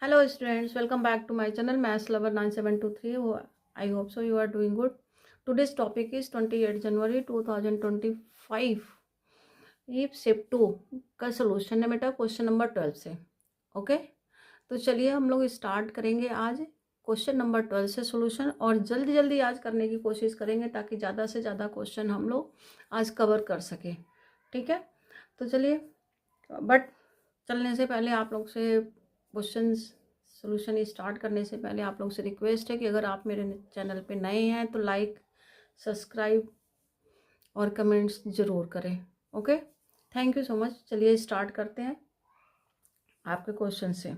Hello students, welcome back to my channel Maths Lover 9723. I hope so you are doing good. Today's topic is 28 January 2025. ये step 2 का solution है बेटा question number 12 से। Okay, तो चलिए हम लोग स्टार्ट करेंगे आज क्वेश्चन नंबर 12 से सोल्यूशन, और जल्दी जल्दी आज करने की कोशिश करेंगे ताकि ज़्यादा से ज़्यादा क्वेश्चन हम लोग आज कवर कर सकें। ठीक है, तो चलिए, बट चलने से पहले आप लोग से क्वेश्चन सोल्यूशन स्टार्ट करने से पहले आप लोग से रिक्वेस्ट है कि अगर आप मेरे चैनल पे नए हैं तो लाइक, सब्सक्राइब और कमेंट्स ज़रूर करें। Okay, thank you so much. चलिए स्टार्ट करते हैं आपके क्वेश्चन से।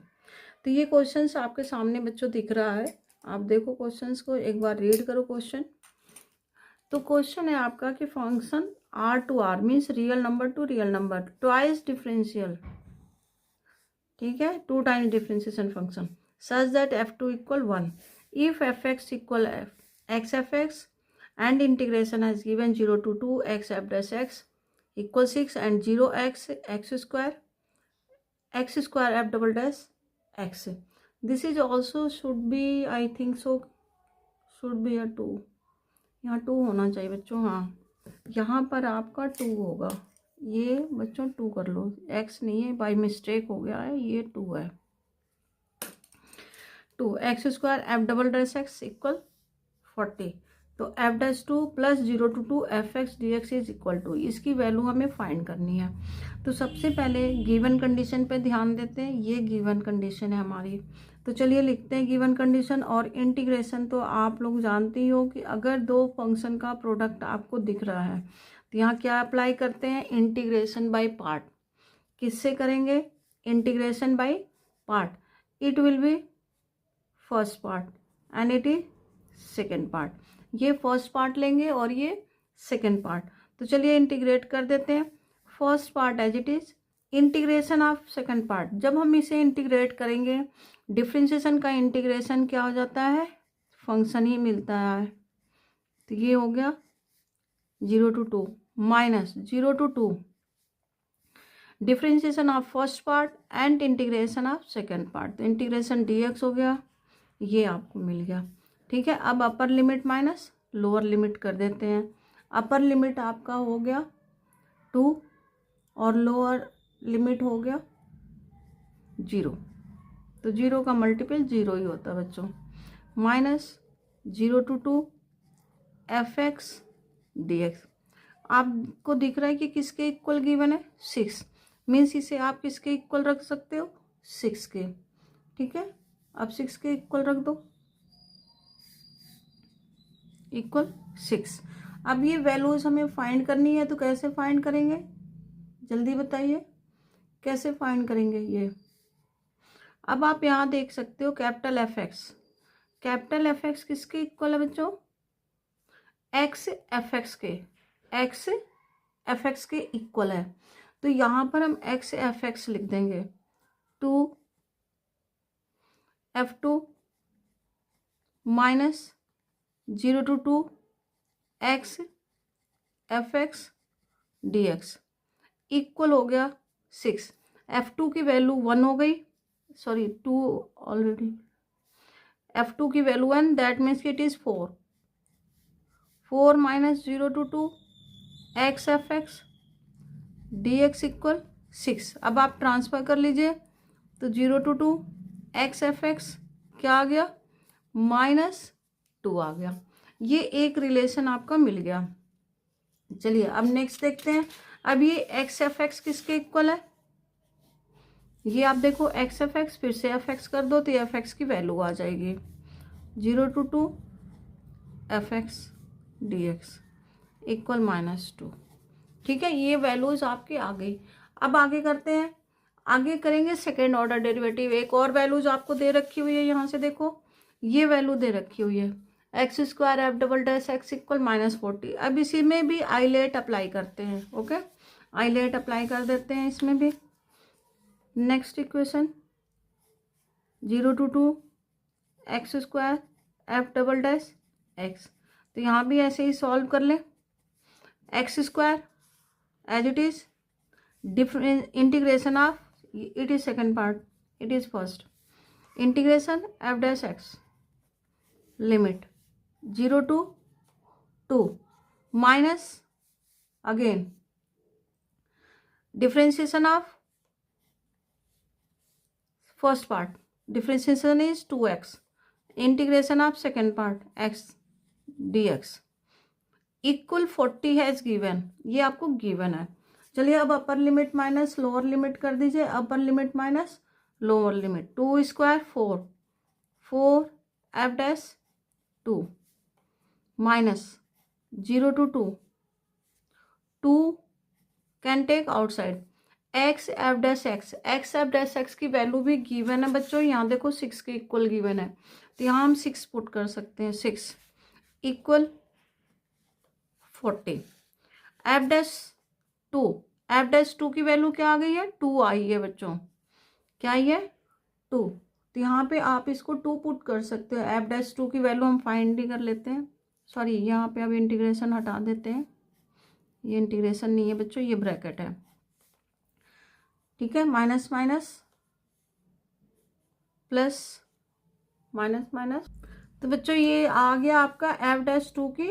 तो ये क्वेश्चंस आपके सामने बच्चों दिख रहा है, आप देखो क्वेश्चंस को, एक बार रीड करो क्वेश्चन। तो क्वेश्चन है आपका कि function R to R means real number to real number twice differential, ठीक है, 2 times differentiation function such that f2 equal 1 if fx equal xfx and integration has given 0 to 2 x f dash x equal 6 and 0 x x square f double dash x. This is also should be, I think so should be a 2, यहाँ 2 होना चाहिए बच्चों। हाँ, यहाँ पर आपका 2 होगा, ये बच्चों 2 कर लो, x नहीं है, बाई मिस्टेक हो गया है, ये 2 है। 2 X square F double dash X equal 40, तो एफ डैश 2 प्लस 0 to 2 F X D X is equal to, इसकी वैल्यू हमें फाइंड करनी है। तो सबसे पहले गिवन कंडीशन पे ध्यान देते हैं, ये गिवन कंडीशन है हमारी। तो चलिए लिखते हैं गिवन कंडीशन। और इंटीग्रेशन तो आप लोग जानते ही हो कि अगर दो फंक्शन का प्रोडक्ट आपको दिख रहा है तो यहाँ क्या अप्लाई करते हैं, इंटीग्रेशन बाय पार्ट। किससे करेंगे, integration by part. It will be first part and it is second part. ये फर्स्ट पार्ट लेंगे और ये सेकेंड पार्ट। तो चलिए इंटीग्रेट कर देते हैं। First part as it is, integration of second part. जब हम इसे इंटीग्रेट करेंगे, डिफरेंशिएशन का इंटीग्रेशन क्या हो जाता है, फंक्शन ही मिलता है। तो ये हो गया 0 to 2 minus 0 to 2 differentiation of first part and integration of second part. तो इंटीग्रेशन dx हो गया, ये आपको मिल गया। ठीक है, अब upper limit minus lower limit कर देते हैं। अपर लिमिट आपका हो गया 2 और लोअर लिमिट हो गया 0। तो 0 का मल्टीपल 0 ही होता है बच्चों। Minus 0 to 2 F X D x. आपको दिख रहा है कि किसके इक्वल गिवन है, 6, मीन्स इसे आप किसके इक्वल रख सकते हो, 6 के। ठीक है, अब 6 के इक्वल रख दो, इक्वल 6। अब ये वैल्यूज हमें फाइंड करनी है, तो कैसे फाइंड करेंगे, जल्दी बताइए कैसे फाइंड करेंगे ये। अब आप यहाँ देख सकते हो capital F x. Capital F x किसके इक्वल है बच्चों, एक्स एफ एक्स के, एक्स एफ एक्स के इक्वल है। तो यहाँ पर हम एक्स एफ एक्स लिख देंगे, 2 f2 minus 0 to 2 x F X D x equal हो गया 6। f2 की वैल्यू 1 हो गई, सॉरी 2 ऑलरेडी, f2 की value 1, that means it is 4 minus 0 to 2 x F X D x equal 6। अब आप ट्रांसफर कर लीजिए, तो 0 to 2 x एफ एक्स क्या आ गया, -2 आ गया। ये एक रिलेशन आपका मिल गया। चलिए अब नेक्स्ट देखते हैं। अब ये x एफ एक्स किसके इक्वल है, ये आप देखो x एफ एक्स, फिर से एफ एक्स कर दो तो एफ एक्स की वैल्यू आ जाएगी 0 to 2 F X D x equal -2। ठीक है, ये वैल्यूज आपकी आ गई। अब आगे करते हैं, आगे करेंगे सेकेंड ऑर्डर डेरिवेटिव। एक और वैल्यूज आपको दे रखी हुई है, यहाँ से देखो ये वैल्यू दे रखी हुई है, x square F double dash X equal -40। अब इसी में भी आइलेट अप्लाई करते हैं। ओके, आइलेट अप्लाई कर देते हैं इसमें भी। Next equation 0 to 2 X square F double dash X. तो यहाँ भी ऐसे ही सॉल्व कर लें, X square as it is, different integration of, it is second part, it is first, integration F dash X limit 0 to 2 minus again differentiation of first part, differentiation is 2x, integration of second part x dx equal 40 has given, ये आपको given है। चलिए अब upper limit minus lower limit कर दीजिए, upper limit minus lower limit 2 square 4 F dash 2 minus 0 to 2 can take outside X F dash X की value भी given है बच्चों, यहाँ देखो 6 के इक्वल गिवन है, तो यहाँ हम 6 पुट कर सकते हैं, 6 इक्वल 40 एफ डैश टू की वैल्यू क्या आ गई है, 2 आई है बच्चों, क्या आई है 2, तो यहाँ पे आप इसको 2 पुट कर सकते हो। एफ डैश टू की वैल्यू हम फाइंड ही कर लेते हैं, सॉरी यहाँ पे अब इंटीग्रेशन हटा देते हैं, ये इंटीग्रेशन नहीं है बच्चों, ये ब्रैकेट है, ठीक है, minus minus plus minus minus, तो बच्चों ये आ गया आपका एफ डैश टू की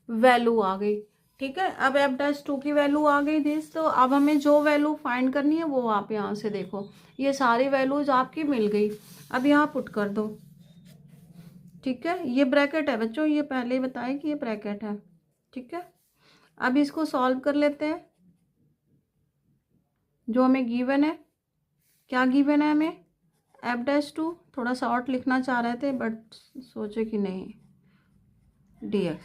वैल्यू आ गई, ठीक है। अब एफ डैश टू की वैल्यू आ गई दिस, तो अब हमें जो वैल्यू फाइंड करनी है वो आप यहाँ से देखो, ये सारी वैल्यूज आपकी मिल गई, अब यहाँ पुट कर दो, ठीक है। ये ब्रैकेट है बच्चों, ये पहले ही बताया कि ये ब्रैकेट है, ठीक है। अब इसको सॉल्व कर लेते हैं, जो हमें गिवन है, क्या गिवन है हमें, एफ डैश टू, थोड़ा शॉर्ट लिखना चाह रहे थे बट सोचे कि नहीं, dx,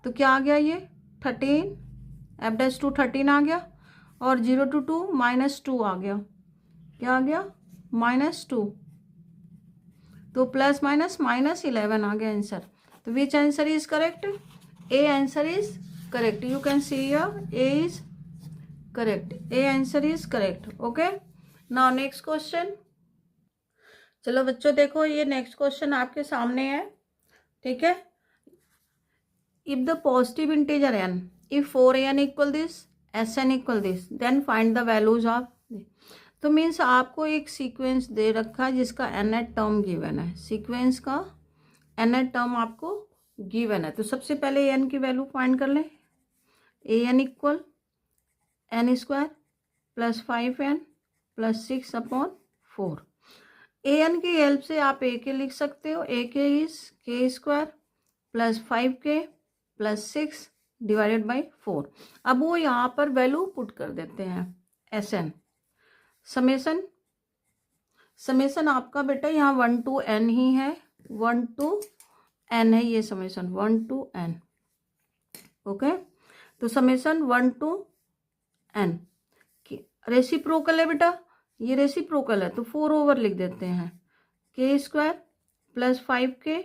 तो क्या आ गया ये 13, एफ डैश टू 13 आ गया, और 0 to 2 -2 आ गया, क्या आ गया -2, तो प्लस माइनस -11 आ गया आंसर, तो विच answer is correct, A answer is correct, you can see here A is correct, A answer is correct, okay. Now next question, चलो बच्चों देखो ये नेक्स्ट क्वेश्चन आपके सामने है, ठीक है। If the positive integer n, if 4an equal this, sn equal this, then find the values of, तो मीन्स आपको एक सीक्वेंस दे रखा है जिसका nth टर्म गिवन है, सीक्वेंस का nth टर्म आपको गिवन है, तो सबसे पहले n की वैल्यू फाइंड कर लें, an equal n square plus 5n plus 6/4, an की हेल्प से आप a के लिख सकते हो, a के is k square plus 5k plus 6 divided by 4, अब वो यहाँ पर वैल्यू पुट कर देते हैं, sn समेसन आपका बेटा यहाँ 1 to n ही है, 1 to n है ये समेसन, 1 to n, ओके। तो समेसन 1 to n रेसिप्रोकल है बेटा, ये रेसिप्रोकल है तो 4 लिख देते हैं, k square plus 5k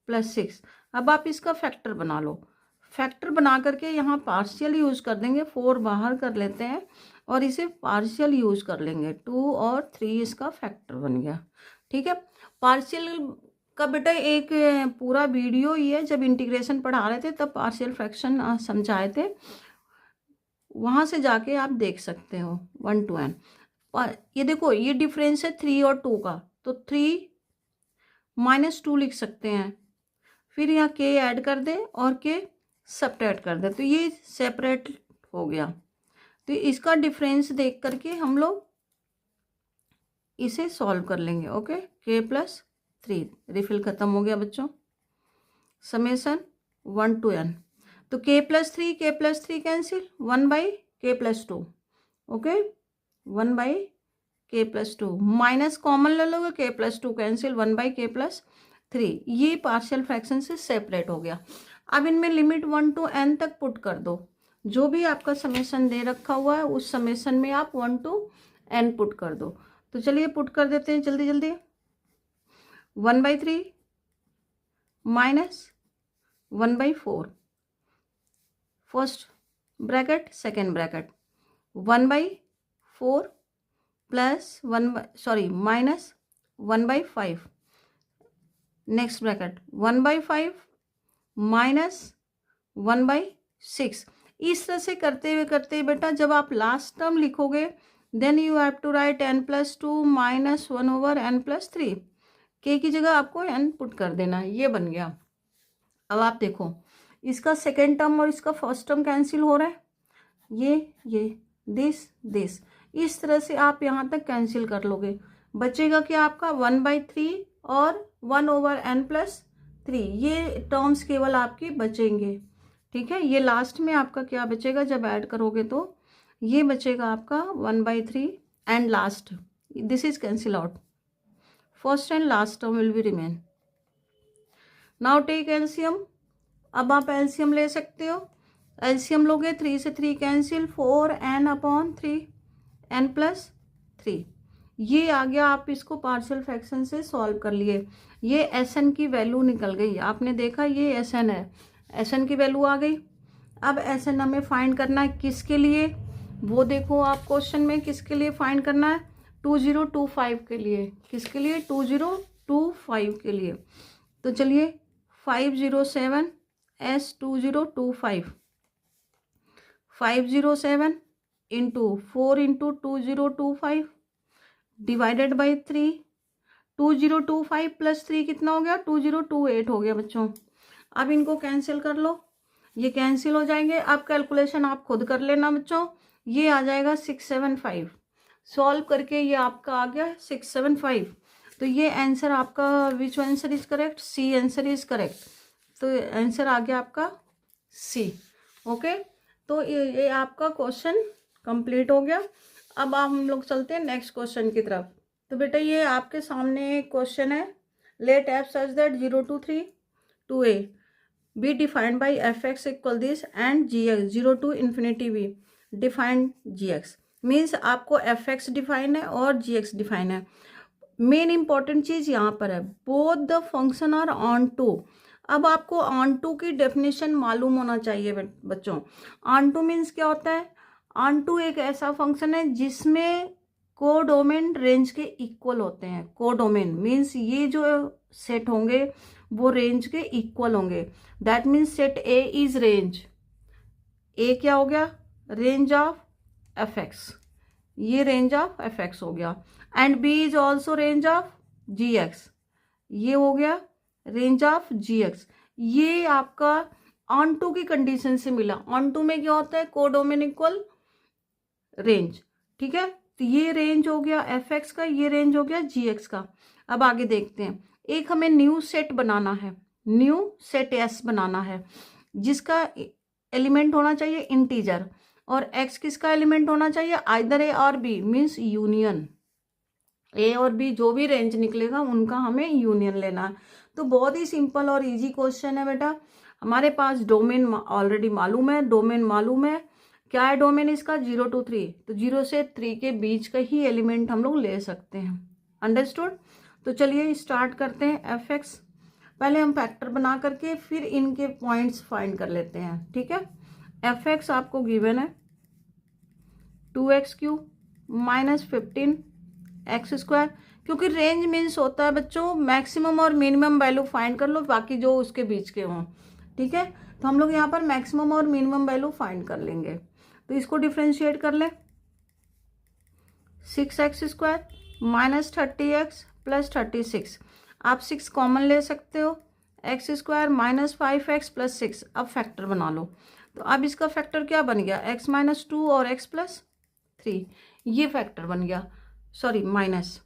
plus 6, अब आप इसका फैक्टर बना लो, फैक्टर बना करके यहाँ पार्शियल यूज कर देंगे, 4 बाहर कर लेते हैं और इसे पार्शियल यूज कर लेंगे, 2 और 3 इसका फैक्टर बन गया, ठीक है। पार्शियल का बेटा एक पूरा वीडियो ही है, जब इंटीग्रेशन पढ़ा रहे थे तब पार्शियल फ्रैक्शन समझाए थे, वहाँ से जाके आप देख सकते हो 1 to n। और ये देखो ये डिफरेंस है 3 और 2 का, तो 3 -2 लिख सकते हैं, फिर यहाँ k ऐड कर दे और k सब्ट्रैक्ट कर दे, तो ये सेपरेट हो गया, तो इसका डिफरेंस देख करके हम लोग इसे सॉल्व कर लेंगे, ओके। k प्लस 3 रिफिल खत्म हो गया बच्चों, समेसन 1 to n, तो k plus 3 cancel, 1/k plus 2, okay, 1/k plus 2, minus common ले लोगे, k plus 2 cancel, 1/k plus 3, ये पार्शियल फ्रैक्शन से सेपरेट हो गया। अब इनमें लिमिट 1 to n तक पुट कर दो, जो भी आपका समेसन दे रखा हुआ है उस समेसन में आप 1 to n पुट कर दो, तो चलिए पुट कर देते हैं जल्दी जल्दी, 1/3 minus 1/4, first bracket second bracket, 1/4 plus minus 1/5, next bracket 1/5 minus 1/6, इस तरह से करते हुए बेटा जब आप लास्ट टर्म लिखोगे then you have to write n+2 -1/n+3, के की जगह आपको एन पुट कर देना है, ये बन गया। अब आप देखो इसका सेकेंड टर्म और इसका फर्स्ट टर्म कैंसिल हो रहा है, ये दिस इस तरह से आप यहाँ तक कैंसिल कर लोगे। बचेगा कि आपका 1/3 और 1/n+3, ये टर्म्स केवल आपकी बचेंगे। ठीक है, ये लास्ट में आपका क्या बचेगा जब ऐड करोगे तो ये बचेगा आपका 1/3 and last this is cancel out, first and last term will be remain. Now take LCM. अब आप एलसीएम ले सकते हो। एलसीएम लोगे 3 से 3 कैंसिल, 4n/3 n+3 ये आ गया। आप इसको पार्शियल फ्रैक्शन से सॉल्व कर लिए। ये एसएन की वैल्यू निकल गई, आपने देखा ये एसएन है, एसएन की वैल्यू आ गई। अब एसएन हमें फाइंड करना है किसके लिए, वो देखो आप क्वेश्चन में किसके लिए फाइंड करना है, 2025 के लिए। किसके लिए, 2025 के लिए। तो चलिए 507 S2025 507 into 4 into 2025 divided by 3। 2025 plus 3 कितना हो गया, 2028 हो गया बच्चों। अब इनको कैंसिल कर लो, ये कैंसिल हो जाएंगे। अब कैलकुलेशन आप खुद कर लेना बच्चों, ये आ जाएगा 675। सॉल्व करके ये आपका आ गया 675। तो ये आंसर आपका which answer is correct, C answer is correct. तो आंसर आ गया आपका सी। ओके, तो ये आपका क्वेश्चन कंप्लीट हो गया। अब हम लोग चलते हैं नेक्स्ट क्वेश्चन की तरफ। तो बेटा ये आपके सामने क्वेश्चन है, let F such that 0 to 3 to a be defined by fx equal this and gx 0 to infinity b defined gx। Means आपको fx डिफाइन है और gx डिफाइन है। मेन इंपॉर्टेंट चीज यहाँ पर है, both the function are onto. अब आपको ऑन टू की डेफिनेशन मालूम होना चाहिए बच्चों। ऑन टू मीन्स क्या होता है, ऑन टू एक ऐसा फंक्शन है जिसमें कोडोमेन रेंज के इक्वल होते हैं। कोडोमेन मीन्स ये जो सेट होंगे वो रेंज के इक्वल होंगे। That means set A is range, A क्या हो गया, रेंज ऑफ एफ एक्स, ये रेंज ऑफ एफ एक्स हो गया। And B is also range of G X, ये हो गया रेंज ऑफ जी एक्स। ये आपका ऑन टू की कंडीशन से मिला। ऑन टू में क्या होता है, कोडोमेन इक्वल रेंज। ठीक है, तो ये रेंज हो गया एफ एक्स का, ये रेंज हो गया जी एक्स का। अब आगे देखते हैं, एक हमें न्यू सेट बनाना है, न्यू सेट एस बनाना है जिसका एलिमेंट होना चाहिए इंटीजर, और एक्स किसका एलिमेंट होना चाहिए, आइदर ए और बी, मीन्स यूनियन। ए और बी जो भी रेंज निकलेगा उनका हमें यूनियन लेना है। तो बहुत ही सिंपल और इजी क्वेश्चन है बेटा। हमारे पास डोमेन ऑलरेडी मालूम है, डोमेन मालूम है, क्या है डोमेन इसका 0 to 3, तो 0 से 3 के बीच का ही एलिमेंट हम लोग ले सकते हैं। अंडरस्टूड। तो चलिए स्टार्ट करते हैं। एफ एक्स पहले हम फैक्टर बना करके फिर इनके पॉइंट्स फाइंड कर लेते हैं। ठीक है, एफ एक्स आपको गिवन है 2x³ - 15x², क्योंकि रेंज मीन्स होता है बच्चों मैक्सिमम और मिनिमम वैल्यू फाइंड कर लो, बाकी जो उसके बीच के हों। ठीक है, तो हम लोग यहाँ पर मैक्सिमम और मिनिमम वैल्यू फाइंड कर लेंगे। तो इसको डिफ्रेंशिएट कर ले, 6x² - 30x + 36। आप 6 कॉमन ले सकते हो, x² - 5x + 6। अब फैक्टर बना लो। तो अब इसका फैक्टर क्या बन गया, x - 2 और x + 3, ये फैक्टर बन गया। सॉरी माइनस,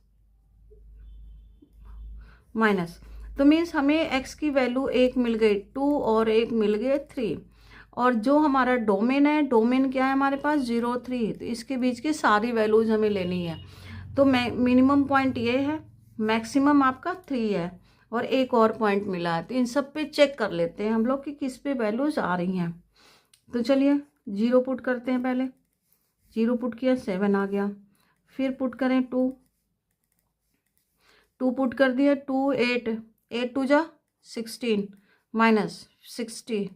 तो मीन्स हमें x की वैल्यू 1 मिल गई 2 और 1 मिल गए 3। और जो हमारा डोमेन है, डोमेन क्या है हमारे पास 0 3, तो इसके बीच की सारी वैल्यूज हमें लेनी है। तो मिनिमम पॉइंट ये है, मैक्सिमम आपका 3 है और एक और पॉइंट मिला है। तो इन सब पे चेक कर लेते हैं हम लोग कि किस पे वैल्यूज आ रही हैं। तो चलिए 0 पुट करते हैं, पहले 0 पुट किया 7 आ गया, फिर पुट करें 2 पुट कर दिया 2 8 8 2 जा 16 -60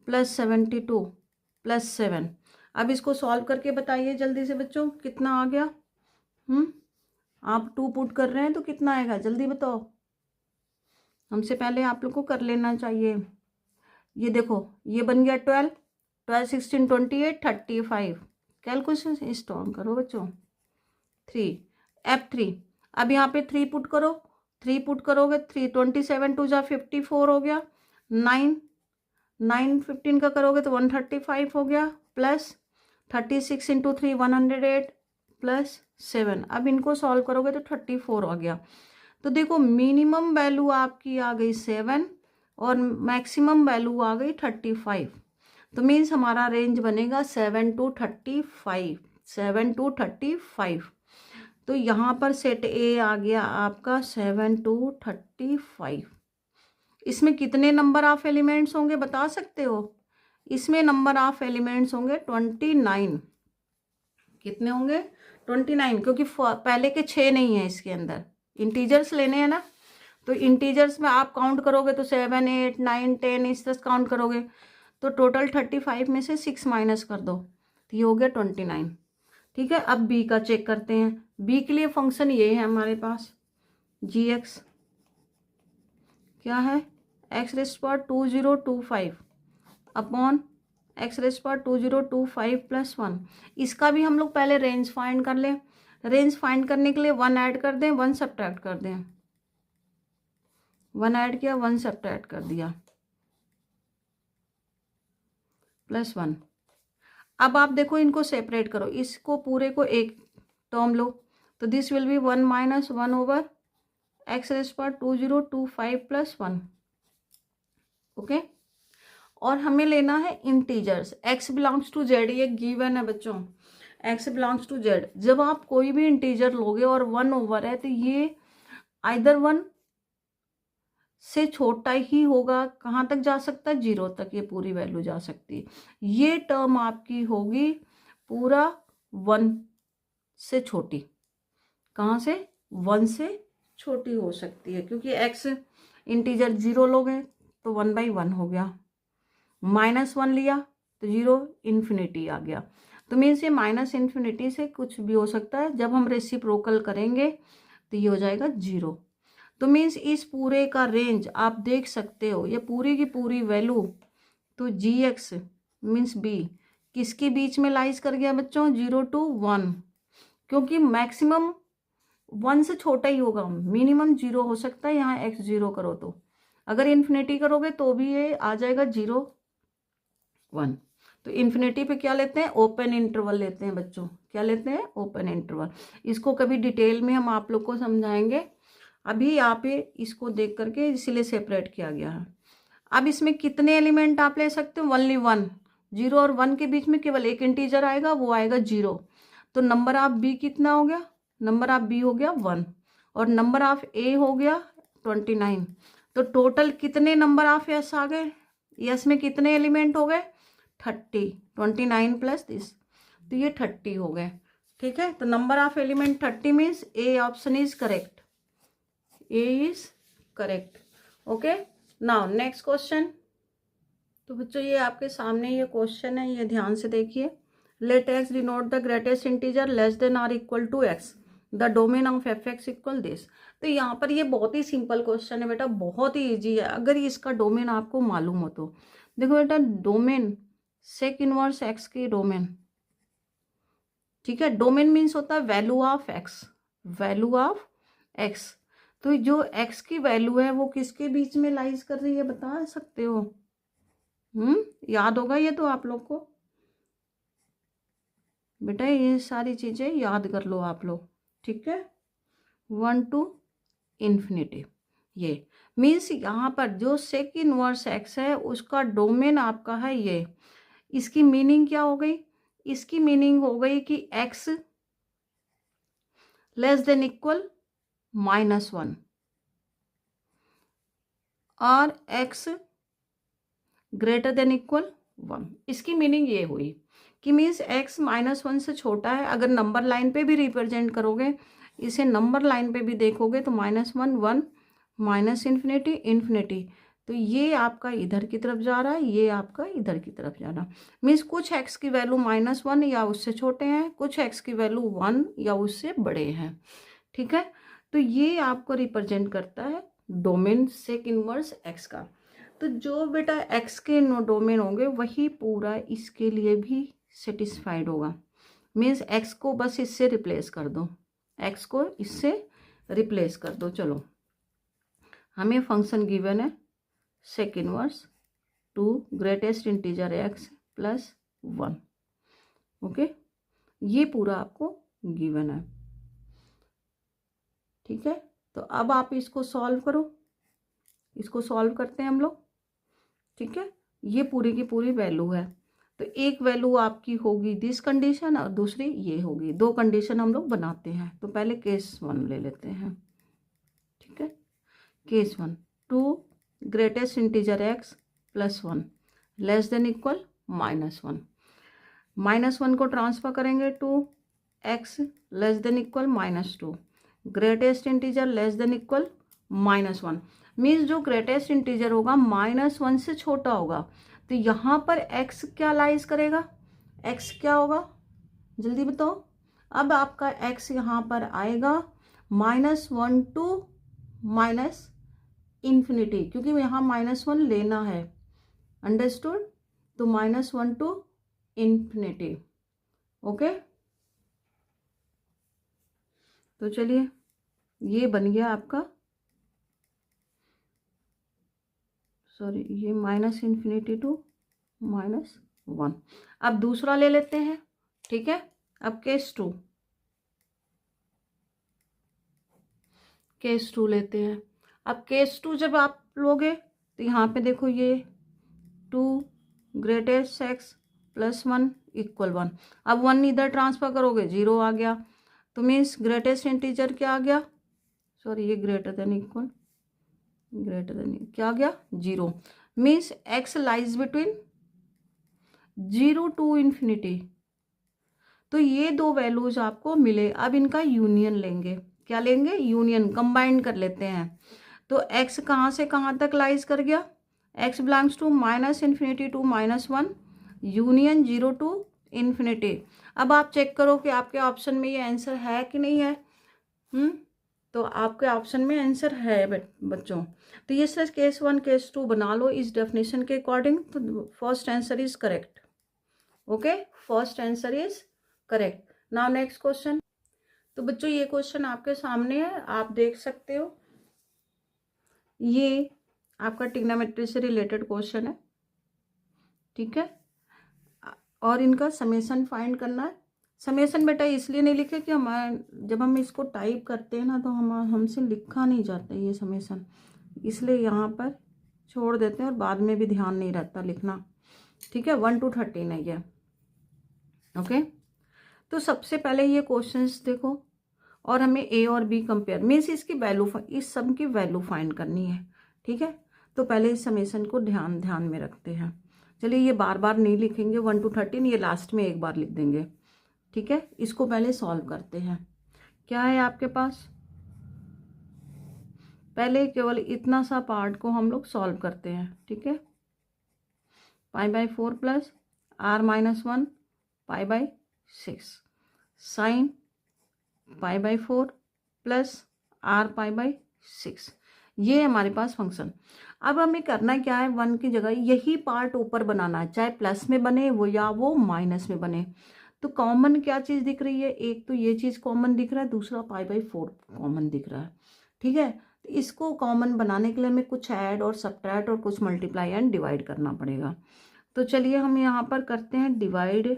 + 72 + 7। अब इसको सॉल्व करके बताइए जल्दी से बच्चों कितना आ गया। आप 2 पुट कर रहे हैं तो कितना आएगा जल्दी बताओ, हमसे पहले आप लोग को कर लेना चाहिए। ये देखो ये बन गया 12 16 28 35। कैलकुलेशन स्ट्रॉन्ग करो बच्चों। 3 F3। अब यहाँ पे 3 पुट करो 3 पुट करोगे 3 27 टू जा 54 हो गया, 9 9 15 का करोगे तो 135 हो गया, प्लस 36 इंटू 3 108 प्लस 7। अब इनको सॉल्व करोगे तो 34 आ गया। तो देखो मिनिमम वैल्यू आपकी आ गई 7 और मैक्सिमम वैल्यू आ गई 35। तो मीन्स हमारा रेंज बनेगा 7 to 35, 7 to 35। तो यहाँ पर सेट ए आ गया आपका 7 to 35। इसमें कितने नंबर ऑफ एलिमेंट्स होंगे बता सकते हो? इसमें नंबर ऑफ एलिमेंट्स होंगे 29। कितने होंगे? 29, क्योंकि पहले के 6 नहीं है इसके अंदर, इंटीजर्स लेने हैं ना। तो इंटीजर्स में आप काउंट करोगे तो 7 8 9 10 इस तरह काउंट करोगे, तो टोटल 35 में से 6 माइनस कर दो तो ये हो गया 29। ठीक है, अब बी का चेक करते हैं। बी के लिए फंक्शन ये है हमारे पास, जी एक्स क्या है, एक्स रेस्ट पर 2025 अपॉन एक्स रेस्ट पर 2025 प्लस 1। इसका भी हम लोग पहले रेंज फाइंड कर लें। रेंज फाइंड करने के लिए 1 ऐड कर दें, 1 सब्ट्रैक्ट कर दें। 1 ऐड किया, 1 सब्ट्रैक्ट कर दिया, प्लस 1। अब आप देखो इनको सेपरेट करो, इसको पूरे को एक टर्म लो, तो this will be 1 minus 1 over X rest पर 2025 प्लस 1। ओके, और हमें लेना है integers. x belongs to Z, ये गिवन है बच्चों, x बिलोंग्स टू जेड। जब आप कोई भी इंटीजर लोगे और 1 ओवर है तो ये आइदर 1 से छोटा ही होगा, कहाँ तक जा सकता है, 0 तक ये पूरी वैल्यू जा सकती है। ये टर्म आपकी होगी पूरा 1 से छोटी, कहाँ से, 1 से छोटी हो सकती है, क्योंकि x इंटीजर 0 लोगे तो 1/1 हो गया, -1 लिया तो 0 इन्फिनिटी आ गया। तो मीन्स ये माइनस इन्फिनिटी से कुछ भी हो सकता है। जब हम रेसिप्रोकल करेंगे तो ये हो जाएगा 0। तो मीन्स इस पूरे का रेंज आप देख सकते हो, ये पूरी की पूरी वैल्यू, तो जी एक्स मीन्स बी किसके बीच में लाइज कर गया बच्चों, 0 to 1, क्योंकि मैक्सिमम 1 से छोटा ही होगा, मिनिमम 0 हो सकता है। यहाँ x 0 करो तो, अगर इन्फिनिटी करोगे तो भी ये आ जाएगा 0 1। तो इन्फिनिटी पे क्या लेते हैं, ओपन इंटरवल लेते हैं बच्चों। क्या लेते हैं, ओपन इंटरवल। इसको कभी डिटेल में हम आप लोग को समझाएंगे, अभी यहाँ पे इसको देख करके इसीलिए सेपरेट किया गया है। अब इसमें कितने एलिमेंट आप ले सकते हो, ओनली 1। 0 और 1 के बीच में केवल एक इंटीजर आएगा, वो आएगा 0। तो नंबर ऑफ बी कितना हो गया, नंबर ऑफ बी हो गया 1 और नंबर ऑफ ए हो गया 29। तो टोटल कितने नंबर ऑफ यस आ गए, यस में कितने एलिमेंट हो गए, 30। 29 प्लस दिस, तो ये 30 हो गए। ठीक है, तो number of element 30 means A option is correct, A is correct. Okay, now next question. तो बच्चों ये आपके सामने ये क्वेश्चन है, ये ध्यान से देखिए। Let X denote the greatest integer less than or equal to X, the domain of F X equal this. तो यहाँ पर ये बहुत ही सिंपल क्वेश्चन है बेटा, बहुत ही इजी है अगर इसका डोमेन आपको मालूम हो तो। देखो बेटा, डोमेन सेक इनवर्स एक्स की डोमेन, ठीक है, डोमेन मीन्स होता है value of x, value of x. तो जो एक्स की वैल्यू है वो किसके बीच में लाइज कर रही है बता सकते हो? याद होगा ये तो आप लोग को बेटा, ये सारी चीजें याद कर लो आप लोग। ठीक है, 1 to इन्फिनिटी। ये मीन्स यहाँ पर जो सेक इनवर्स एक्स है उसका डोमेन आपका है ये। इसकी मीनिंग क्या हो गई, इसकी मीनिंग हो गई कि x लेस देन इक्वल -1 और x ग्रेटर देन इक्वल 1। इसकी मीनिंग ये हुई कि मीन्स x -1 से छोटा है। अगर नंबर लाइन पे भी रिप्रेजेंट करोगे, इसे नंबर लाइन पे भी देखोगे तो -1 1 माइनस इन्फिनिटी इन्फिनिटी, तो ये आपका इधर की तरफ जा रहा है, ये आपका इधर की तरफ जा रहा है। मीन्स कुछ x की वैल्यू -1 या उससे छोटे हैं, कुछ x की वैल्यू 1 या उससे बड़े हैं। ठीक है, तो ये आपको रिप्रेजेंट करता है डोमेन सेक इनवर्स x का। तो जो बेटा x के डोमेन होंगे वही पूरा इसके लिए भी सेटिस्फाइड होगा। मीन्स x को बस इससे रिप्लेस कर दो, x को इससे रिप्लेस कर दो। चलो हमें फंक्शन गिवन है sec inverse 2 greatest integer x plus 1। Okay, ये पूरा आपको गिवन है। ठीक है, तो अब आप इसको सॉल्व करो, इसको सॉल्व करते हैं हम लोग। ठीक है, ये पूरी की पूरी वैल्यू है। तो एक वैल्यू आपकी होगी दिस कंडीशन और दूसरी ये होगी। दो कंडीशन हम लोग बनाते हैं। तो पहले केस 1 ले लेते हैं। ठीक है, case 1 2 greatest integer x plus 1 less than equal -1। -1 को ट्रांसफर करेंगे to x less than equal -2। Greatest integer less than equal -1 means जो ग्रेटेस्ट इंटीजर होगा -1 से छोटा होगा। तो यहाँ पर x क्या लाइज करेगा, x क्या होगा जल्दी बताओ। अब आपका x यहाँ पर आएगा -1 टू -इंफिनिटी, क्योंकि यहाँ -1 लेना है। अंडरस्टूड, तो -1 टू इंफिनिटी। ओके, तो चलिए ये बन गया आपका, सॉरी ये -इंफिनिटी टू -1। अब दूसरा ले लेते हैं। ठीक है, अब केस 2 लेते हैं। अब केस 2 जब आप लोगे तो यहाँ पे देखो ये 2 ग्रेटेस्ट x प्लस 1 इक्वल 1। अब 1 इधर ट्रांसफर करोगे 0 आ गया। तो मीन्स ग्रेटेस्ट इंटीजर क्या आ गया, सॉरी ये ग्रेटर देन क्या आ गया 0। Means x lies between 0 to infinity. तो ये दो वैल्यूज आपको मिले। अब इनका यूनियन लेंगे। क्या लेंगे, यूनियन, कंबाइन कर लेते हैं। तो x कहाँ से कहाँ तक लाइज कर गया, x belongs to -infinity to -1 union 0 to infinity. अब आप चेक करो कि आपके ऑप्शन में ये आंसर है कि नहीं है। तो आपके ऑप्शन में आंसर है बच्चों। तो ये सर केस 1 केस 2 बना लो इस डेफिनेशन के अकॉर्डिंग। तो first answer is correct. Okay, first answer is correct. Now next question. तो बच्चों ये क्वेश्चन आपके सामने है, आप देख सकते हो। ये आपका ट्रिग्नोमेट्री से रिलेटेड क्वेश्चन है। ठीक है, और इनका समेशन फाइंड करना है। समेशन बेटा इसलिए नहीं लिखे कि जब हम इसको टाइप करते हैं ना तो हमसे लिखा नहीं जाता ये समेशन, इसलिए यहाँ पर छोड़ देते हैं और बाद में भी ध्यान नहीं रहता लिखना। ठीक है, 1 to 13 है ये। ओके, तो सबसे पहले ये क्वेश्चंस देखो और हमें ए और बी कंपेयर मीन्स इसकी वैल्यू, इस सब की वैल्यू फाइंड करनी है। ठीक है, तो पहले इस समेशन को ध्यान में रखते हैं। चलिए ये बार बार नहीं लिखेंगे 1 to 13, ये लास्ट में एक बार लिख देंगे। ठीक है, इसको पहले सॉल्व करते हैं। क्या है आपके पास, पहले केवल इतना सा पार्ट को हम लोग सॉल्व करते हैं। ठीक है, π/4 plus r-1 π/6 sign π/4 plus r π/6, ये हमारे पास फंक्शन। अब हमें करना क्या है, 1 की जगह यही पार्ट ऊपर बनाना है, चाहे प्लस में बने वो या वो माइनस में बने। तो कॉमन क्या चीज़ दिख रही है, एक तो ये चीज़ कॉमन दिख रहा है, दूसरा π/4 कॉमन दिख रहा है। ठीक है, तो इसको कॉमन बनाने के लिए हमें कुछ ऐड और सब्ट्रैक्ट और कुछ मल्टीप्लाई एंड डिवाइड करना पड़ेगा। तो चलिए हम यहाँ पर करते हैं डिवाइड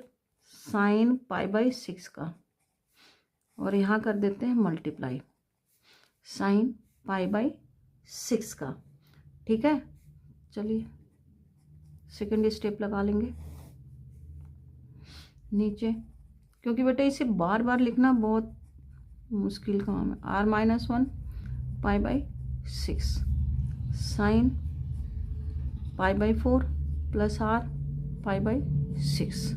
साइन π/6 का, और यहाँ कर देते हैं मल्टीप्लाई साइन π/6 का। ठीक है, चलिए सेकेंड स्टेप लगा लेंगे नीचे, क्योंकि बेटा इसे बार बार लिखना बहुत मुश्किल काम है। r-1 π/6 साइन π/4 प्लस r π/6,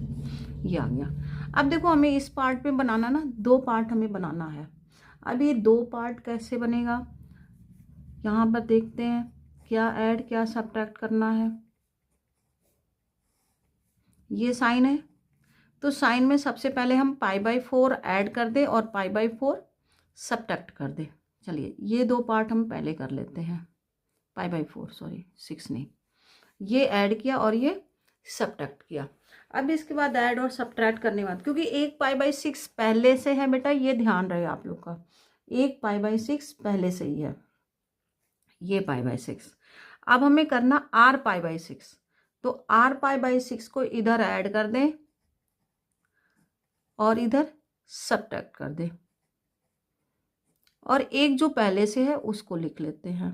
ये आ गया। अब देखो हमें इस पार्ट में बनाना ना, दो पार्ट हमें बनाना है। अब ये दो पार्ट कैसे बनेगा, यहाँ पर देखते हैं क्या ऐड क्या सब्ट्रैक्ट करना है। ये साइन है, तो साइन में सबसे पहले हम π/4 ऐड कर दें और π/4 सब्ट्रैक्ट कर दें। चलिए ये दो पार्ट हम पहले कर लेते हैं। π/4 सॉरी 6 नहीं, ये ऐड किया और ये सब्ट्रैक्ट किया। अब इसके बाद ऐड और सब्ट्रैक्ट करने के बाद, क्योंकि एक π/6 पहले से है बेटा, ये ध्यान रहे आप लोग का, एक π/6 पहले से ही है, ये पाई बाय 6। अब हमें करना r पाई बाय 6, तो r पाई बाय 6 को इधर ऐड कर दें और इधर सब्ट्रैक्ट कर दें, और एक जो पहले से है उसको लिख लेते हैं।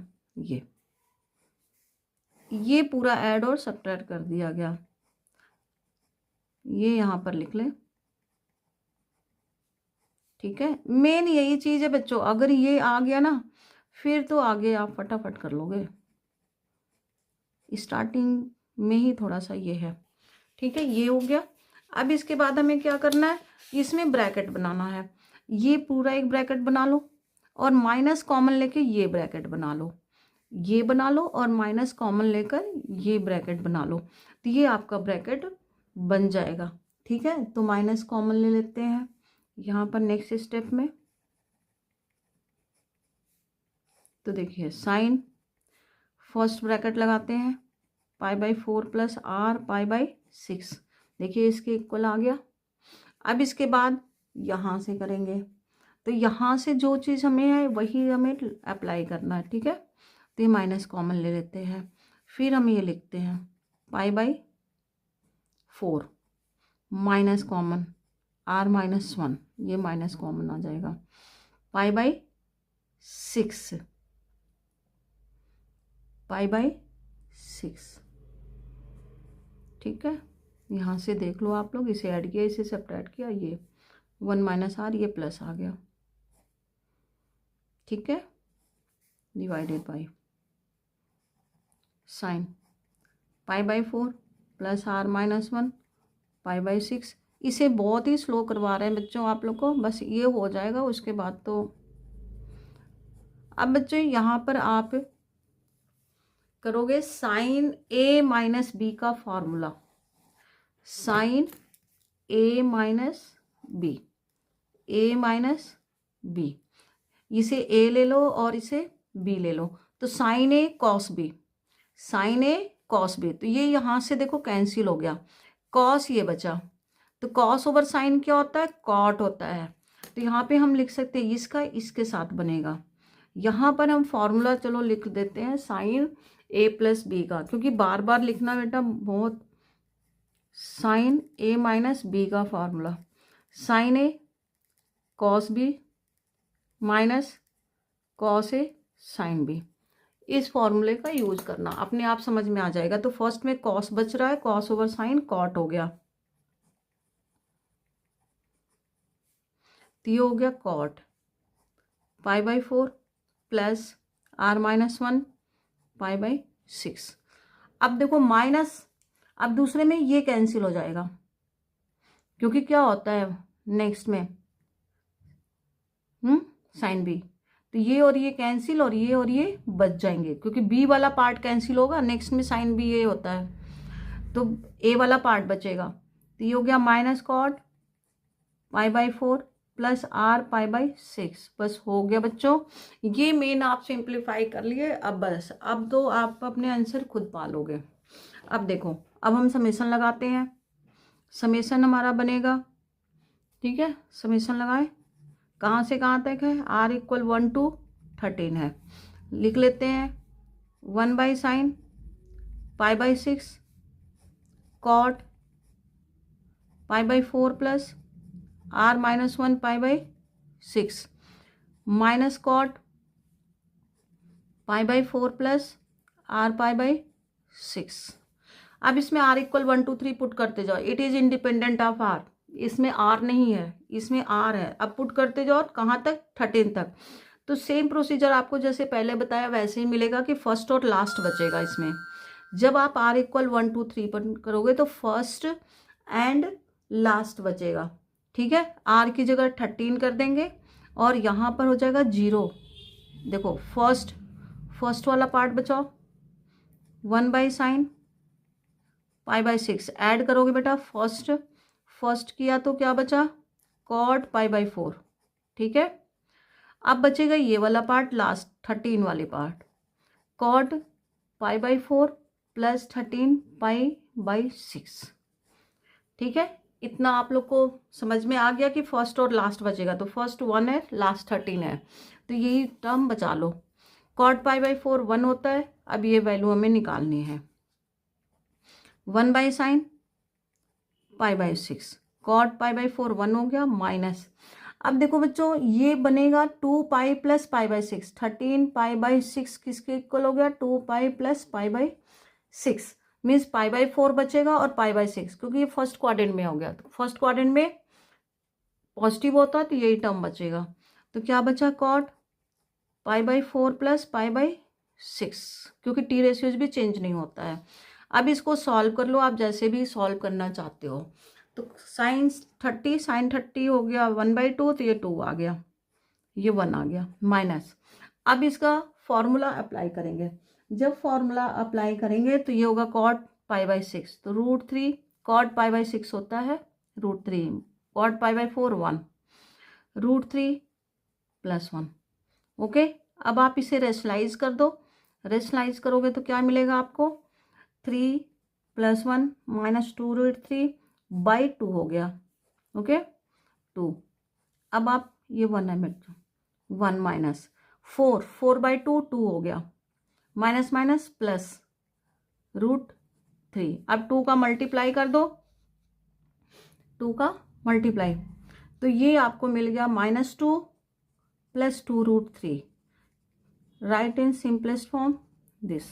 ये पूरा ऐड और सब्ट्रैक्ट कर दिया गया, ये यहाँ पर लिख लें। ठीक है, मेन यही चीज़ है बच्चों, अगर ये आ गया ना फिर तो आगे आप फटाफट कर लोगे। स्टार्टिंग में ही थोड़ा सा ये है। ठीक है, ये हो गया। अब इसके बाद हमें क्या करना है, इसमें ब्रैकेट बनाना है। ये पूरा एक ब्रैकेट बना लो और माइनस कॉमन लेके ये ब्रैकेट बना लो, ये बना लो और माइनस कॉमन लेकर ये ब्रैकेट बना लो, तो ये आपका ब्रैकेट बन जाएगा। ठीक है, तो माइनस कॉमन ले लेते हैं यहाँ पर नेक्स्ट स्टेप में। तो देखिए साइन, फर्स्ट ब्रैकेट लगाते हैं पाई by 4 plus r pi by 6, देखिए इसके इक्वल आ गया। अब इसके बाद यहाँ से करेंगे, तो यहाँ से जो चीज़ हमें है वही हमें अप्लाई करना है। ठीक है, तो ये माइनस कॉमन ले लेते हैं, फिर हम ये लिखते हैं पाई by 4 minus common r minus 1, ये माइनस कॉमन आ जाएगा, पाई बाय 6 पाई बाय 6। ठीक है, यहाँ से देख लो आप लोग, इसे ऐड किया, इसे सब्ट्रैक्ट किया, ये 1 माइनस r, ये प्लस आ गया। ठीक है, divided by sine pi by 4 plus r minus 1 pi by 6। इसे बहुत ही स्लो करवा रहे हैं बच्चों आप लोग को, बस ये हो जाएगा उसके बाद तो। अब बच्चों यहाँ पर आप करोगे साइन a माइनस बी का formula, sine a minus B, a minus B, इसे a ले लो और इसे b ले लो, तो sine a cos b, sine a cos b, तो ये यहाँ से देखो कैंसिल हो गया, कॉस ये बचा, तो कॉस ओवर साइन क्या होता है, कॉट होता है, तो यहाँ पे हम लिख सकते हैं इसका इसके साथ बनेगा। यहाँ पर हम फॉर्मूला चलो लिख देते हैं साइन a प्लस बी का, क्योंकि बार बार लिखना बेटा बहुत, साइन a माइनस बी का formula, sine a cos b minus cos a sine b, इस फॉर्मूले का यूज करना, अपने आप समझ में आ जाएगा। तो फर्स्ट में कॉस बच रहा है, कॉस ओवर साइन कॉट हो गया, तो ये हो गया cot pi by 4 plus r minus 1 pi by 6। अब देखो माइनस, अब दूसरे में ये कैंसिल हो जाएगा, क्योंकि क्या होता है नेक्स्ट में साइन बी, तो ये और ये कैंसिल और ये बच जाएंगे, क्योंकि बी वाला पार्ट कैंसिल होगा, नेक्स्ट में साइन बी ये होता है, तो ए वाला पार्ट बचेगा, तो ये हो गया minus cot pi by 4 plus r pi by 6। बस हो गया बच्चों, ये मेन आप सिंप्लीफाई कर लिए। अब बस अब तो आप अपने आंसर खुद पालोगे। अब देखो, अब हम समेसन लगाते हैं, समेसन हमारा बनेगा। ठीक है, समेसन लगाए, कहाँ से कहाँ तक है, r इक्वल 1 to 13 है, लिख लेते हैं 1 by sine pi by 6 cot pi by 4 plus r minus 1 pi by 6 minus cot pi by 4 plus r pi by 6। अब इसमें r इक्वल 1 2 3 पुट करते जाओ, it is independent of r, इसमें r नहीं है, इसमें r है। अब पुट करते जाओ कहाँ तक, 13 तक। तो सेम प्रोसीजर आपको जैसे पहले बताया वैसे ही मिलेगा कि फर्स्ट और लास्ट बचेगा इसमें। जब आप r इक्वल 1 2 3 पुट करोगे तो फर्स्ट एंड लास्ट बचेगा। ठीक है, r की जगह 13 कर देंगे और यहाँ पर हो जाएगा 0। देखो फर्स्ट वाला पार्ट बचाओ, 1 by sine pi by 6 add करोगे बेटा, फर्स्ट किया तो क्या बचा, कॉट पाई बाय 4। ठीक है, अब बचेगा ये वाला पार्ट लास्ट 13 वाले part, cot pi by 4 plus 13 pi by 6। ठीक है, इतना आप लोग को समझ में आ गया कि फर्स्ट और लास्ट बचेगा, तो फर्स्ट 1 है, लास्ट 13 है, तो यही टर्म बचा लो। कॉट पाई बाई 4 1 होता है। अब ये वैल्यू हमें निकालनी है। 1 by sine pi by 6, cot pi by 4 1 हो गया माइनस। अब देखो बच्चों ये बनेगा 2 pi plus pi by 6, 13 pi by 6 किसके इक्वल हो गया 2 pi plus pi by 6, means pi by 4 बचेगा और पाई बाई 6, क्योंकि ये फर्स्ट क्वाड्रेंट में हो गया। तो फर्स्ट क्वाड्रेंट में पॉजिटिव होता तो यही टर्म बचेगा। तो क्या बचा cot pi by 4 plus pi by 6, क्योंकि टी रेशियोज भी चेंज नहीं होता है। अब इसको सॉल्व कर लो आप जैसे भी सॉल्व करना चाहते हो। तो साइन 30 हो गया 1/2, तो ये 2 आ गया, ये 1 आ गया माइनस। अब इसका फॉर्मूला अप्लाई करेंगे। जब फॉर्मूला अप्लाई करेंगे तो ये होगा कॉट पाई बाई 6, तो √3 कॉट पाई बाई 6 होता है √3, कॉट पाई बाई 4 1, √3 + 1। ओके, अब आप इसे रेशनलाइज कर दो। रेशनलाइज करोगे तो क्या मिलेगा आपको 3 + 1 -2 √3/2 हो गया। ओके 2। अब आप ये 1 है मेरे 1 माइनस 4/2 2 हो गया, माइनस माइनस प्लस √3। अब 2 का मल्टीप्लाई कर दो, 2 का मल्टीप्लाई, तो ये आपको मिल गया -2 + 2 √3। Right in simplest form this.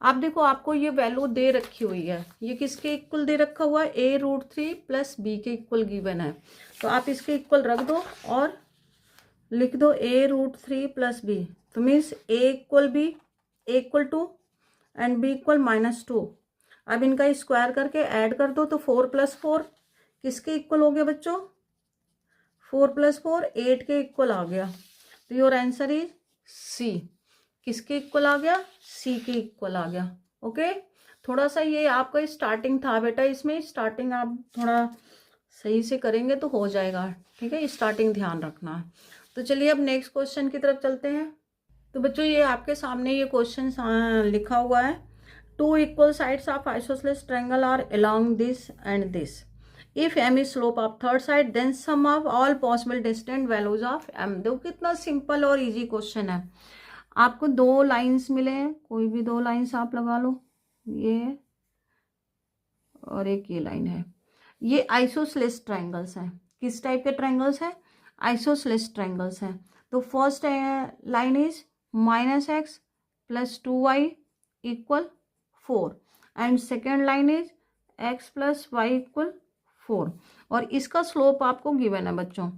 आप देखो आपको ये वैल्यू दे रखी हुई है, ये किसके इक्वल दे रखा हुआ है a √3 + b के इक्वल गिवन है। तो आप इसके इक्वल रख दो और लिख दो a √3 + b, तो means a = b, a = 2 and b = -2। अब इनका स्क्वायर करके ऐड कर दो, तो 4 + 4 किसके इक्वल हो गया बच्चों 4 + 4 8 के इक्वल आ गया। तो योर आंसर इज सी, किसके इक्वल आ गया सी के इक्वल आ गया। ओके, थोड़ा सा ये आपका स्टार्टिंग था बेटा, इसमें स्टार्टिंग आप थोड़ा सही से करेंगे तो हो जाएगा, ठीक है, स्टार्टिंग ध्यान रखना है। तो चलिए अब नेक्स्ट क्वेश्चन की तरफ चलते हैं। तो बच्चों ये आपके सामने ये क्वेश्चन लिखा हुआ है, 2 equal sides of isosceles triangle are along this and this. If m is slope of third side then sum of all possible distant values of m। देखो कितना सिंपल और इजी क्वेश्चन है। आपको 2 लाइंस मिले हैं, कोई भी 2 लाइंस आप लगा लो, ये और एक ये लाइन है। ये आइसोसेलेस ट्रायंगल्स हैं। किस टाइप के ट्रायंगल्स हैं आइसोसेलेस ट्रायंगल्स हैं। तो first line is -x + 2y = 4 and second line is x + y = 4 और इसका स्लोप आपको गिवन है बच्चों।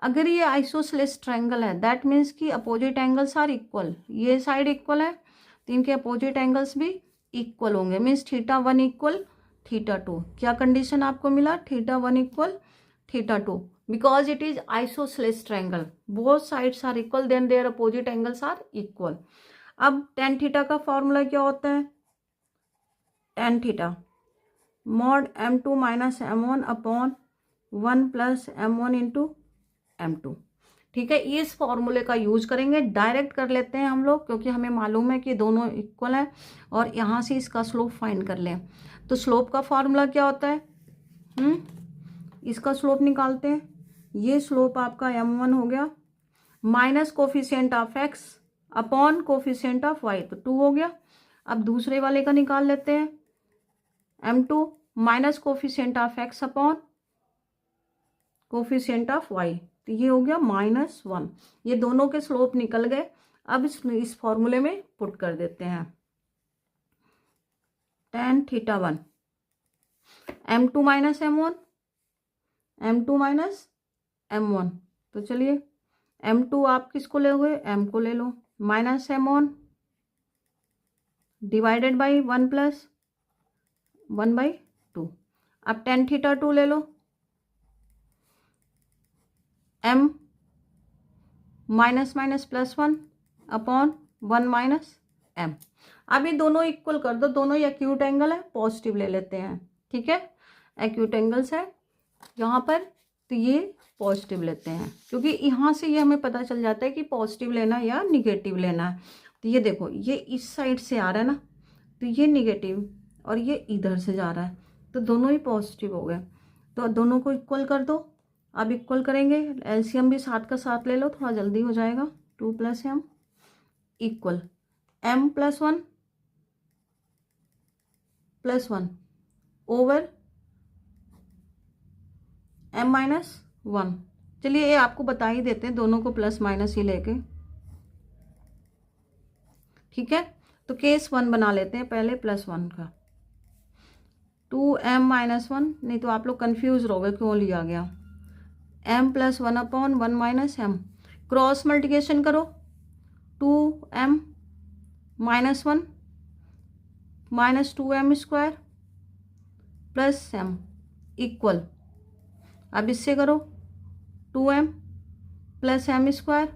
अगर ये आइसोसेलेस ट्रायंगल है दैट मीन्स कि अपोजिट एंगल्स आर इक्वल, ये साइड इक्वल है तो इनके अपोजिट एंगल्स भी इक्वल होंगे, मीन्स θ1 = θ2। क्या कंडीशन आपको मिला θ1 = θ2 because it is isosceles triangle, both sides are equal then their opposite angles are equal. अब tan θ का फॉर्मूला क्या होता है tan θ mod m2 - m1 / 1 + m1 × m2। ठीक है, इस फॉर्मूले का यूज करेंगे, डायरेक्ट कर लेते हैं हम लोग क्योंकि हमें मालूम है कि दोनों इक्वल है और यहाँ से इसका स्लोप फाइंड कर लें। तो स्लोप का फॉर्मूला क्या होता है इसका स्लोप निकालते हैं। ये स्लोप आपका m1 हो गया minus coefficient of x upon coefficient of y, तो 2 हो गया। अब दूसरे वाले का निकाल लेते हैं m2 minus coefficient of x upon coefficient of y, तो ये हो गया -1। ये दोनों के स्लोप निकल गए। अब इस फॉर्मूले में पुट कर देते हैं tan θ1 m2 - m1 m2 - m1। तो चलिए m2 आप किसको ले हुए m को ले लो -m1 डिवाइडेड बाई 1 + 1/2। अब tan θ2 ले लो m -(+1) अपॉन 1 - m। अब ये दोनों इक्वल कर दो, दोनों ही एक्यूट एंगल है, पॉजिटिव ले लेते हैं। ठीक है, एक्यूट एंगल्स है यहाँ पर, तो ये पॉजिटिव लेते हैं क्योंकि यहाँ से ये हमें पता चल जाता है कि पॉजिटिव लेना या निगेटिव लेना है। तो ये देखो ये इस साइड से आ रहा है ना, तो ये निगेटिव और ये इधर से जा रहा है, तो दोनों ही पॉजिटिव हो गए। तो दोनों को इक्वल कर दो। अब इक्वल करेंगे, एलसीएम भी साथ का साथ ले लो, थोड़ा जल्दी हो जाएगा। 2 + m equal m plus one over m minus one. चलिए ये आपको बता ही देते हैं, दोनों को प्लस माइनस ही लेके, ठीक है। तो केस 1 बना लेते हैं पहले प्लस 1 का, 2m माइनस वन, नहीं तो आप लोग कंफ्यूज रहोगे क्यों लिया गया, m plus one upon one minus m, cross multiplication करो, 2m minus one minus 2m square plus m equal, अब इससे करो 2m plus m square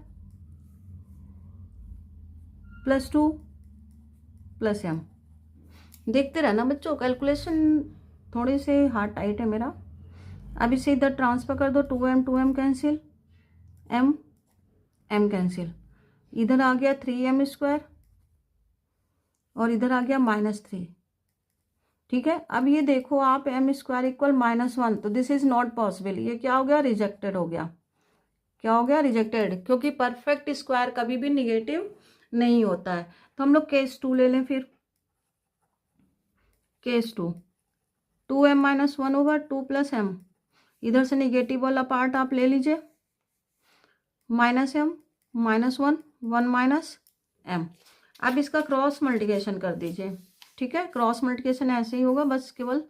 plus 2 plus m। देखते रहना बच्चों, कैलकुलेशन थोड़ी से हार्ड टाइट है मेरा। अब इसे इधर ट्रांसफर कर दो, 2m कैंसिल, m कैंसिल, इधर आ गया 3m स्क्वायर और इधर आ गया -3, ठीक है। अब ये देखो आप m स्क्वायर इक्वल -1, तो दिस इज नॉट पॉसिबल, ये क्या हो गया, रिजेक्टेड हो गया। क्या हो गया, रिजेक्टेड, क्योंकि परफेक्ट स्क्वायर कभी भी निगेटिव नहीं होता है। तो हम लोग केस 2 ले लें फिर, case 2, 2m minus one over 2 plus m, इधर से निगेटिव वाला पार्ट आप ले लीजिए, -m minus one minus m। अब इसका क्रॉस मल्टीप्लिकेशन कर दीजिए, ठीक है। क्रॉस मल्टीप्लिकेशन ऐसे ही होगा, बस केवल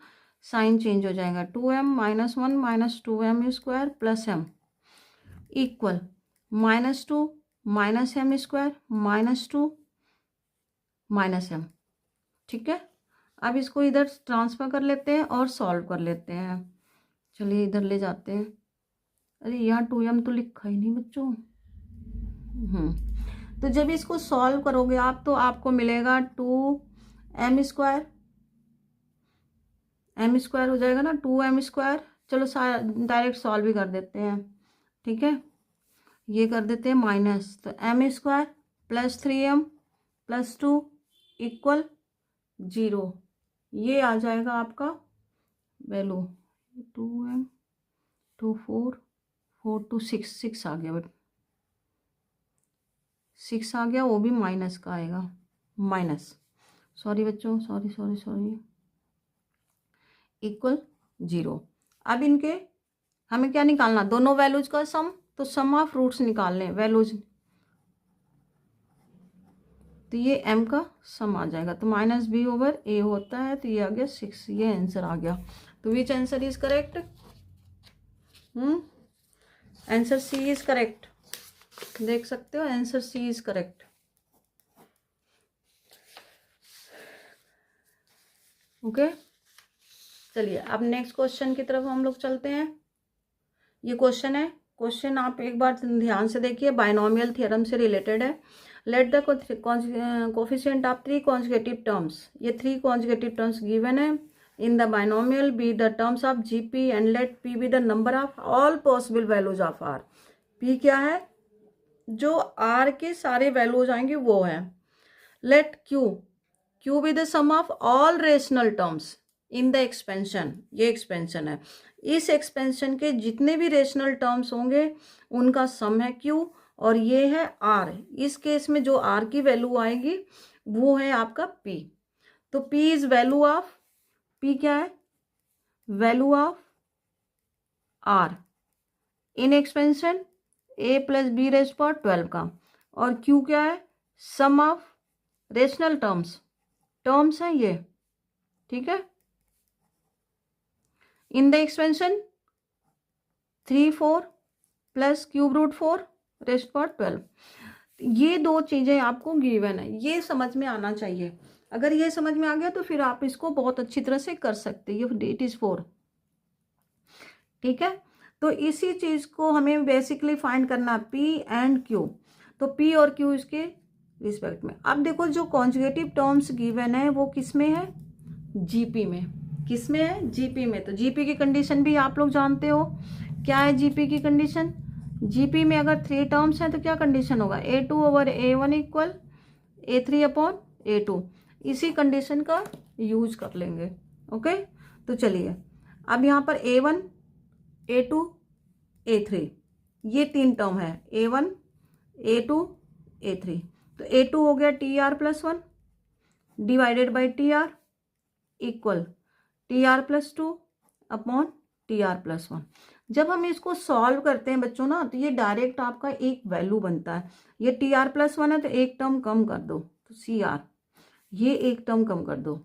साइन चेंज हो जाएगा, 2m minus one minus 2m square plus m equal -2 minus m square -2 minus m, ठीक है। अब इसको इधर ट्रांसफर कर लेते हैं और सॉल्व कर लेते हैं। चलिए इधर ले जाते हैं, अरे यहाँ 2m तो लिखा ही नहीं बच्चों। तो जब इसको सॉल्व करोगे आप तो आपको मिलेगा 2m स्क्वायर, m स्क्वायर हो जाएगा ना, 2m स्क्वायर। चलो डायरेक्ट सॉल्व भी कर देते हैं, ठीक है। ये कर देते हैं माइनस, तो m square plus 3m plus 2 equal 0। ये आ जाएगा आपका वैल्यू 2m 2 4 4 2 6 आ गया, बट 6 आ गया, वो भी माइनस का आएगा, माइनस, सॉरी बच्चों, सॉरी इक्वल 0। अब इनके हमें क्या निकालना, दोनों वैल्यूज का सम, तो सम ऑफ रूट्स निकालने वैल्यूज, तो ये m का सम आ जाएगा, तो -b ओवर a होता है, तो ये आ गया 6, ये आंसर आ गया। तो विच answer is correct, answer C is correct, देख सकते हो, answer C is correct. Okay, चलिए अब नेक्स्ट क्वेश्चन की तरफ हम लोग चलते हैं। ये क्वेश्चन है, क्वेश्चन आप एक बार ध्यान से देखिए, बाइनोमियल थ्योरम से रिलेटेड है। Let the coefficient of 3 conjugative terms, ये 3 कॉन्जुगेटिव टर्म्स गिवन है in the binomial be the terms of GP and let P be the number of all possible values of R. P क्या है, जो are के सारे values आएंगे वो है। Let Q be the sum of all rational terms in the expansion, ये expansion है, इस एक्सपेंशन के जितने भी रेशनल टर्म्स होंगे उनका सम है क्यू, और ये है आर। इस केस में जो आर की वैल्यू आएगी वो है आपका पी। तो P is value of, P क्या है, value of R in expansion a plus B raise power 12 का, और क्यू क्या है, सम ऑफ रेशनल टर्म्स हैं ये, ठीक है। In the expansion 3 4 plus cube root 4 rest power 12, ये दो चीजें आपको गिवन है, ये समझ में आना चाहिए। अगर ये समझ में आ गया तो फिर आप इसको बहुत अच्छी तरह से कर सकते हैं, ये इट इज 4, ठीक है। तो इसी चीज को हमें बेसिकली फाइंड करना पी एंड क्यू, तो पी और क्यू इसके रिस्पेक्ट में। अब देखो जो कॉन्जुगेटिव टर्म्स गिवन है वो किस में है, जीपी में, किस में है, जीपी में। तो जीपी की कंडीशन भी आप लोग जानते हो, क्या है जीपी की कंडीशन, जीपी में अगर 3 टर्म्स हैं तो क्या कंडीशन होगा, a2 over a1 equal a3 upon a2, इसी कंडीशन का यूज कर लेंगे। ओके, तो चलिए अब यहाँ पर a1 a2 a3 ये 3 टर्म है, a1 a2 a3, तो A2 हो गया TR+1 divided by TR equal TR+2 upon TR+1। जब हम इसको सॉल्व करते हैं बच्चों ना, तो ये डायरेक्ट आपका एक वैल्यू बनता है। ये TR+1 है तो एक टर्म कम कर दो, तो CR, ये एक टर्म कम कर दो,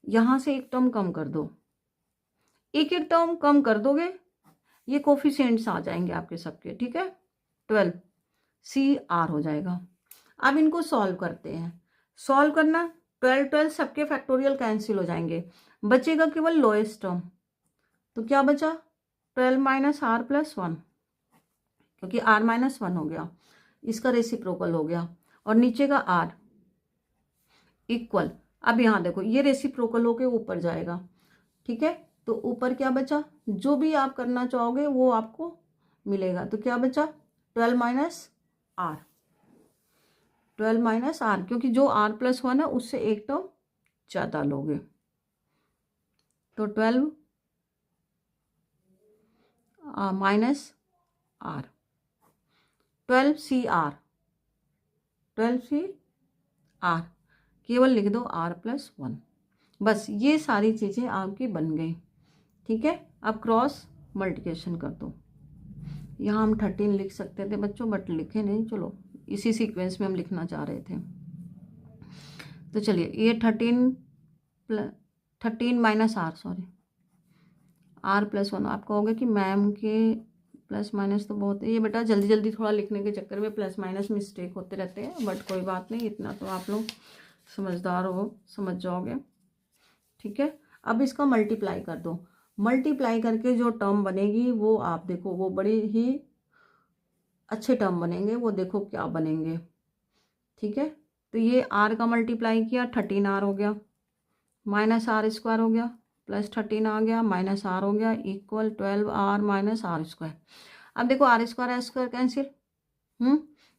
यहां से एक टर्म कम कर दो, एक एक टर्म कम कर दोगे, ये कोफिशिएंट्स आ जाएंगे आपके सबके, ठीक है। 12 CR हो जाएगा। अब इनको सॉल्व करते हैं। सॉल्व करना, 12 सबके फैक्टोरियल कैंसिल हो जाएंगे, बचेगा केवल लोएस्ट टर्म। तो क्या बचा, 12 माइनस R+1, क्योंकि R-1 हो गया, इसका रेसिप्रोकल हो गया, और नीचे का R इक्वल, अब यहाँ देखो ये रेसिप्रोकल होके ऊपर जाएगा, ठीक है। तो ऊपर क्या बचा, जो भी आप करना चाहोगे वो आपको मिलेगा। तो क्या बचा, 12 माइनस R, 12 माइनस R, क्योंकि जो R+1 है उससे एक टर्म ज़्यादा लोगे, तो 12 माइनस R, 12 CR, 12 CR, केवल लिख दो R+1। बस ये सारी चीज़ें आपकी बन गई, ठीक है। अब क्रॉस मल्टीप्लिकेशन कर दो। यहाँ हम 13 लिख सकते थे बच्चों, बट लिखे नहीं, चलो इसी सीक्वेंस में हम लिखना चाह रहे थे। तो चलिए ये 13 माइनस R, सॉरी R+1। आप कहोगे कि मैम के प्लस माइनस तो बहुत है, ये बेटा जल्दी जल्दी थोड़ा लिखने के चक्कर में प्लस माइनस मिस्टेक होते रहते हैं, बट कोई बात नहीं, इतना तो आप लोग समझदार हो, समझ जाओगे, ठीक है। अब इसका मल्टीप्लाई कर दो। मल्टीप्लाई करके जो टर्म बनेगी वो आप देखो, वो बड़े ही अच्छे टर्म बनेंगे, वो देखो क्या बनेंगे, ठीक है। तो ये R का मल्टीप्लाई किया, 13R हो गया, माइनस R² हो गया, प्लस 13 आ गया, माइनस R हो गया, इक्वल 12R माइनस R²। अब देखो R² कैंसिल,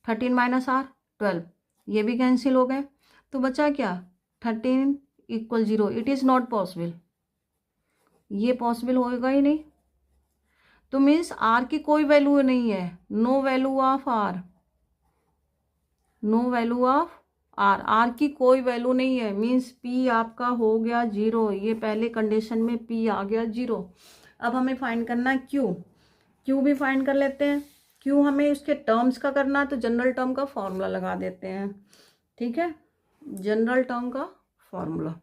13 माइनस R 12, ये भी कैंसिल हो गए, तो बचा क्या, 13 equal 0। It is not possible, ये पॉसिबल होगा ही नहीं। तो मीन्स R की कोई वैल्यू नहीं है, no value of R, no value of R, R की कोई वैल्यू नहीं है, मीन्स P आपका हो गया 0। ये पहले कंडीशन में P आ गया 0। अब हमें फाइंड करना है Q, Q भी फाइंड कर लेते हैं। Q हमें उसके टर्म्स का करना है, तो जनरल टर्म का फॉर्मूला लगा देते हैं, ठीक है, जनरल टर्म का फॉर्मूला।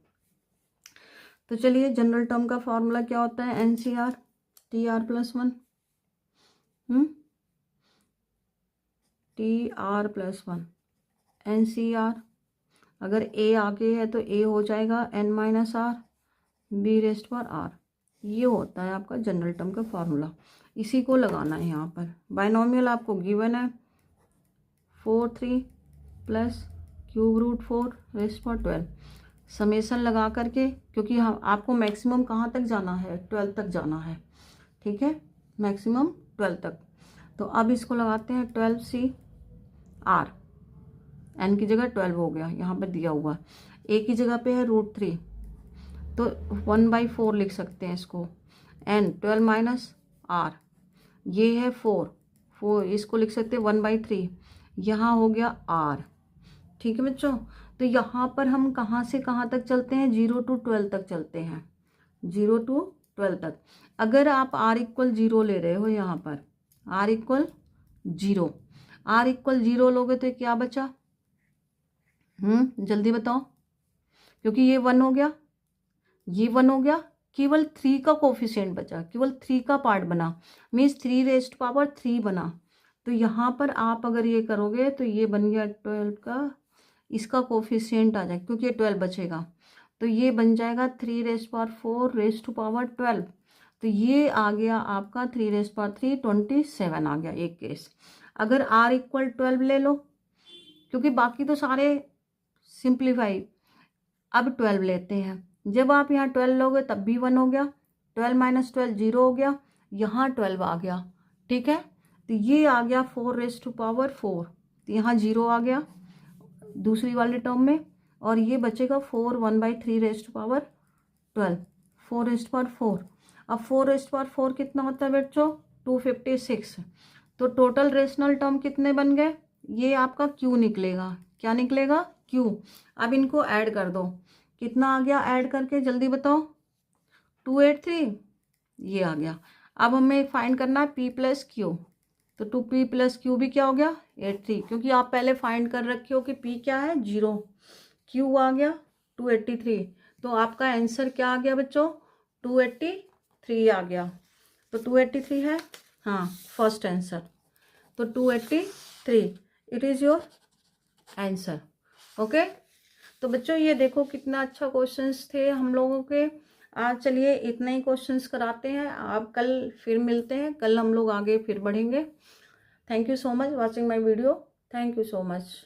तो चलिए जनरल टर्म का फॉर्मूला क्या होता है, NCR TR+1, TR+1 NCR, अगर A आगे है तो A हो जाएगा N माइनस R B⁻R। ये होता है आपका जनरल टर्म का फॉर्मूला, इसी को लगाना है यहाँ पर। बाइनोमियल आपको गिवन है 4/3 प्लस √4^12, समेसन लगा करके, क्योंकि हम आपको मैक्सिमम कहाँ तक जाना है, 12 तक जाना है, ठीक है, मैक्सिमम 12 तक। तो अब इसको लगाते हैं 12CR, N की जगह 12 हो गया, यहाँ पर दिया हुआ, A की जगह पे है √3, तो 1/4 लिख सकते हैं इसको, N 12 माइनस R, ये है 4, इसको लिख सकते हैं 1/3, यहाँ हो गया R, ठीक है बच्चों। तो यहाँ पर हम कहाँ से कहाँ तक चलते हैं, 0 to 12 तक चलते हैं, 0 to 12 तक। अगर आप R इक्वल 0 ले रहे हो, यहाँ पर R इक्वल 0, R इक्वल 0 लोगे तो क्या बचा, जल्दी बताओ, क्योंकि ये 1 हो गया, ये 1 हो गया, केवल 3 का कोफिशिएंट बचा, केवल 3 का पार्ट बना, मीन्स 3⁻³ बना। तो यहाँ पर आप अगर ये करोगे तो ये बन गया 12 का, इसका कोफिशिएंट आ जाएगा, क्योंकि ये 12 बचेगा, तो ये बन जाएगा 3⁻4^12। तो ये आ गया आपका 3⁻3 27 आ गया एक केस। अगर R इक्वल 12 ले लो, क्योंकि बाकी तो सारे सिंप्लीफाई, अब 12 लेते हैं। जब आप यहाँ 12 लोगे तब भी 1 हो गया, 12 माइनस 12 0 हो गया, यहाँ 12 आ गया, ठीक है। तो ये आ गया 4⁻4, तो यहाँ 0 आ गया दूसरी वाले टर्म में, और ये बचेगा 4 1/3^12, 4⁻4। अब 4⁻4 कितना होता है बच्चों, 256। तो टोटल रेशनल टर्म कितने बन गए, ये आपका क्यू निकलेगा। क्या निकलेगा? क्यू। अब इनको ऐड कर दो, कितना आ गया ऐड करके, जल्दी बताओ। 283 ये आ गया। अब हमें फाइंड करना है पी प्लस क्यू, तो 2p प्लस क्यू भी क्या हो गया? 83, क्योंकि आप पहले फाइंड कर रखे हो कि p क्या है? 0, क्यू आ गया 283, तो आपका आंसर क्या आ गया बच्चों? 283 आ गया। तो 283 है, हाँ फर्स्ट आंसर। तो 283 it is your answer. Okay, तो बच्चों ये देखो कितना अच्छा क्वेश्चंस थे हम लोगों के। आज चलिए इतने ही क्वेश्चंस कराते हैं, आप कल फिर मिलते हैं, कल हम लोग आगे फिर बढ़ेंगे। Thank you so much watching my video. Thank you so much.